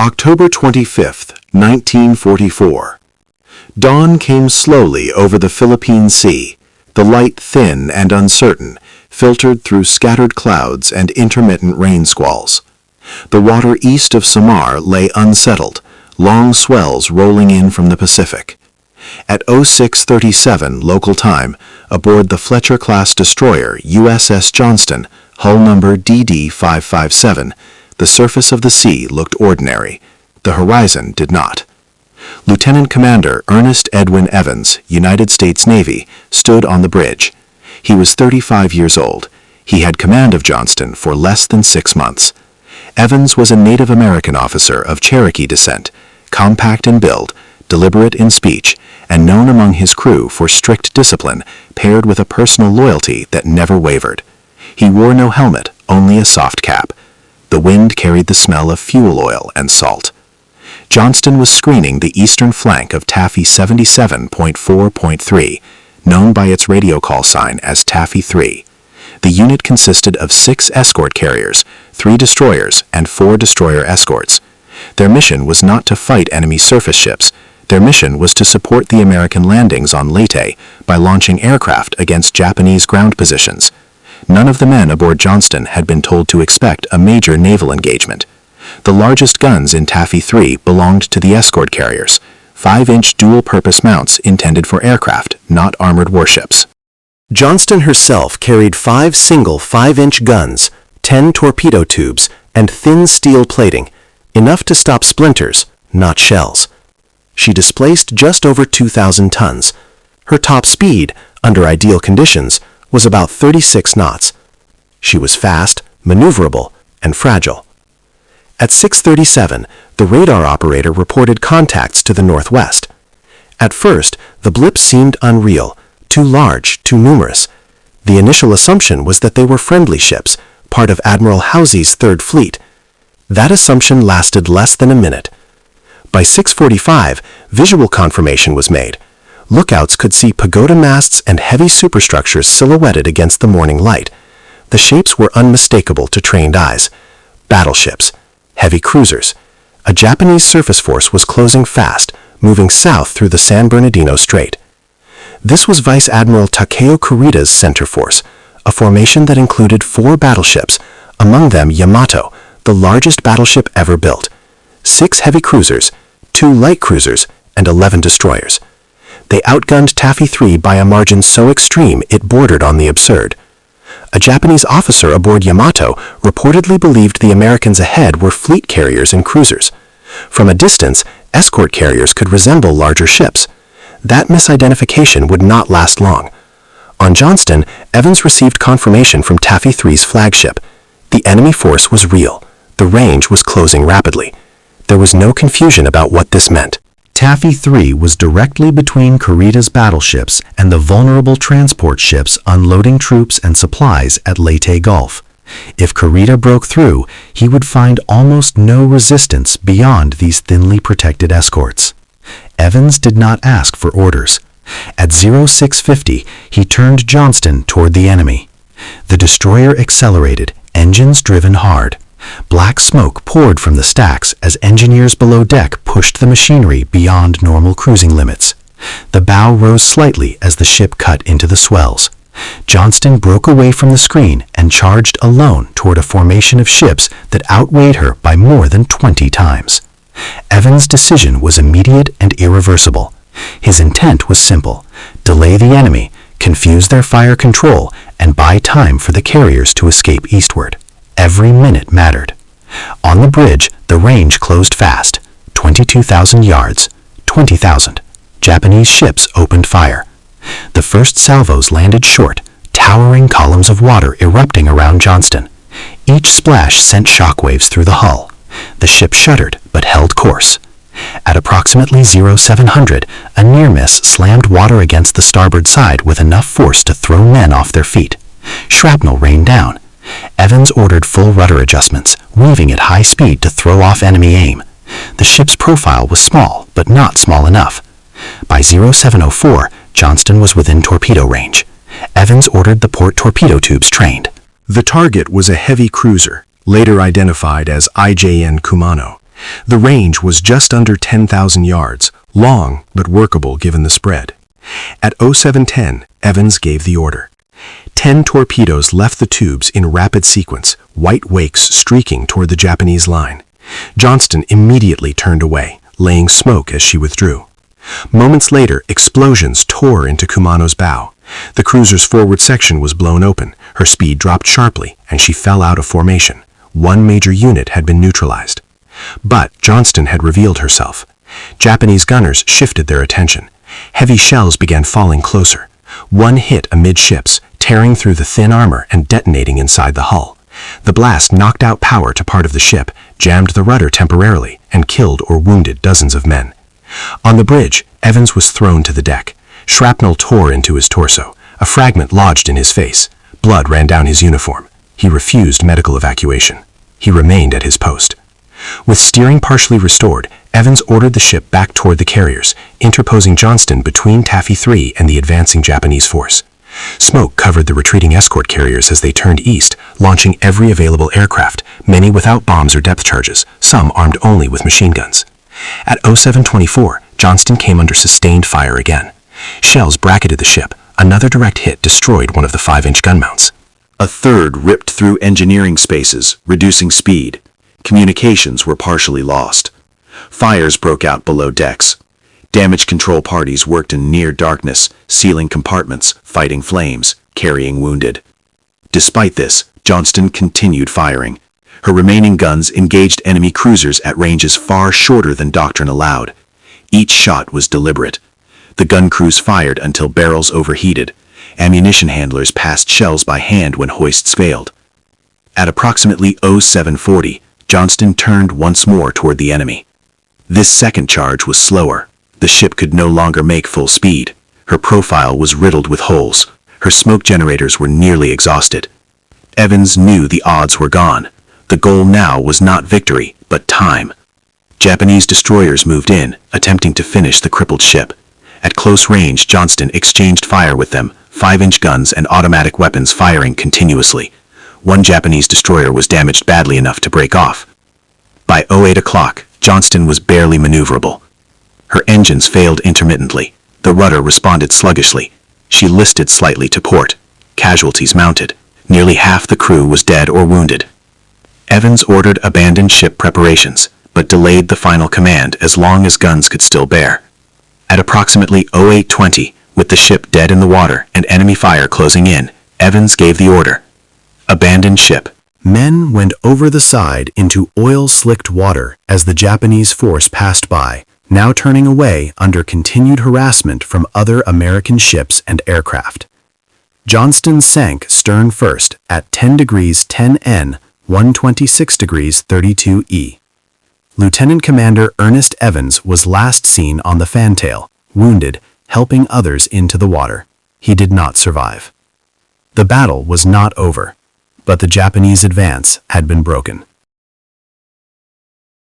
October 25th, 1944. Dawn came slowly over the Philippine Sea, the light thin and uncertain, filtered through scattered clouds and intermittent rain squalls. The water east of Samar lay unsettled, long swells rolling in from the Pacific. At 06:37 local time, aboard the Fletcher-class destroyer USS Johnston, hull number DD-557, the surface of the sea looked ordinary. The horizon did not. Lieutenant Commander Ernest Evans, United States Navy, stood on the bridge. He was 35 years old. He had command of Johnston for less than 6 months. Evans was a Native American officer of Cherokee descent, compact in build, deliberate in speech, and known among his crew for strict discipline paired with a personal loyalty that never wavered. He wore no helmet, only a soft cap. The wind carried the smell of fuel oil and salt. Johnston was screening the eastern flank of Taffy 77.4.3, known by its radio call sign as Taffy 3. The unit consisted of 6 escort carriers, 3 destroyers, and 4 destroyer escorts. Their mission was not to fight enemy surface ships. Their mission was to support the American landings on Leyte by launching aircraft against Japanese ground positions. None of the men aboard Johnston had been told to expect a major naval engagement. The largest guns in Taffy 3 belonged to the escort carriers, 5-inch dual-purpose mounts intended for aircraft, not armored warships. Johnston herself carried 5 single 5-inch guns, 10 torpedo tubes, and thin steel plating, enough to stop splinters, not shells. She displaced just over 2,000 tons. Her top speed, under ideal conditions, was about 36 knots. She was fast, maneuverable, and fragile. At 6:37, the radar operator reported contacts to the northwest. At first, the blips seemed unreal, too large, too numerous. The initial assumption was that they were friendly ships, part of Admiral Housey's Third Fleet. That assumption lasted less than a minute. By 6:45, visual confirmation was made. Lookouts could see pagoda masts and heavy superstructures silhouetted against the morning light. The shapes were unmistakable to trained eyes. Battleships. Heavy cruisers. A Japanese surface force was closing fast, moving south through the San Bernardino Strait. This was Vice Admiral Takeo Kurita's center force, a formation that included 4 battleships, among them Yamato, the largest battleship ever built, 6 heavy cruisers, 2 light cruisers, and 11 destroyers. They outgunned Taffy 3 by a margin so extreme it bordered on the absurd. A Japanese officer aboard Yamato reportedly believed the Americans ahead were fleet carriers and cruisers. From a distance, escort carriers could resemble larger ships. That misidentification would not last long. On Johnston, Evans received confirmation from Taffy 3's flagship. The enemy force was real. The range was closing rapidly. There was no confusion about what this meant. Taffy 3 was directly between Kurita's battleships and the vulnerable transport ships unloading troops and supplies at Leyte Gulf. If Kurita broke through, he would find almost no resistance beyond these thinly protected escorts. Evans did not ask for orders. At 0650, he turned Johnston toward the enemy. The destroyer accelerated, engines driven hard. Black smoke poured from the stacks as engineers below deck pushed the machinery beyond normal cruising limits. The bow rose slightly as the ship cut into the swells. Johnston broke away from the screen and charged alone toward a formation of ships that outweighed her by more than 20 times. Evans' decision was immediate and irreversible. His intent was simple: delay the enemy, confuse their fire control, and buy time for the carriers to escape eastward. Every minute mattered. On the bridge, the range closed fast. 22,000 yards. 20,000. Japanese ships opened fire. The first salvos landed short, towering columns of water erupting around Johnston. Each splash sent shockwaves through the hull. The ship shuddered, but held course. At approximately 0700, a near miss slammed water against the starboard side with enough force to throw men off their feet. Shrapnel rained down. Evans ordered full rudder adjustments, weaving at high speed to throw off enemy aim. The ship's profile was small, but not small enough. By 0704, Johnston was within torpedo range. Evans ordered the port torpedo tubes trained. The target was a heavy cruiser, later identified as IJN Kumano. The range was just under 10,000 yards, long but workable given the spread. At 0710, Evans gave the order. 10 torpedoes left the tubes in rapid sequence, white wakes streaking toward the Japanese line. Johnston immediately turned away, laying smoke as she withdrew. Moments later, explosions tore into Kumano's bow. The cruiser's forward section was blown open, her speed dropped sharply, and she fell out of formation. One major unit had been neutralized. But Johnston had revealed herself. Japanese gunners shifted their attention. Heavy shells began falling closer. One hit amidships, tearing through the thin armor and detonating inside the hull. The blast knocked out power to part of the ship, jammed the rudder temporarily, and killed or wounded dozens of men. On the bridge, Evans was thrown to the deck. Shrapnel tore into his torso. A fragment lodged in his face. Blood ran down his uniform. He refused medical evacuation. He remained at his post. With steering partially restored, Evans ordered the ship back toward the carriers, interposing Johnston between Taffy 3 and the advancing Japanese force. Smoke covered the retreating escort carriers as they turned east, launching every available aircraft, many without bombs or depth charges, some armed only with machine guns. At 0724, Johnston came under sustained fire again. Shells bracketed the ship. Another direct hit destroyed one of the 5-inch gun mounts. A third ripped through engineering spaces, reducing speed. Communications were partially lost. Fires broke out below decks. Damage control parties worked in near darkness, sealing compartments, fighting flames, carrying wounded. Despite this, Johnston continued firing. Her remaining guns engaged enemy cruisers at ranges far shorter than doctrine allowed. Each shot was deliberate. The gun crews fired until barrels overheated. Ammunition handlers passed shells by hand when hoists failed. At approximately 0740, Johnston turned once more toward the enemy. This second charge was slower. The ship could no longer make full speed. Her profile was riddled with holes. Her smoke generators were nearly exhausted. Evans knew the odds were gone. The goal now was not victory, but time. Japanese destroyers moved in, attempting to finish the crippled ship. At close range, Johnston exchanged fire with them, 5-inch guns and automatic weapons firing continuously. One Japanese destroyer was damaged badly enough to break off. By 08 o'clock, Johnston was barely maneuverable. Her engines failed intermittently. The rudder responded sluggishly. She listed slightly to port. Casualties mounted. Nearly half the crew was dead or wounded. Evans ordered abandoned ship preparations, but delayed the final command as long as guns could still bear. At approximately 0820, with the ship dead in the water and enemy fire closing in, Evans gave the order. Abandon ship. Men went over the side into oil-slicked water as the Japanese force passed by, now turning away under continued harassment from other American ships and aircraft. Johnston sank stern first at 10 degrees 10 N, 126 degrees 32 E. Lieutenant Commander Ernest Evans was last seen on the fantail, wounded, helping others into the water. He did not survive. The battle was not over, but the Japanese advance had been broken.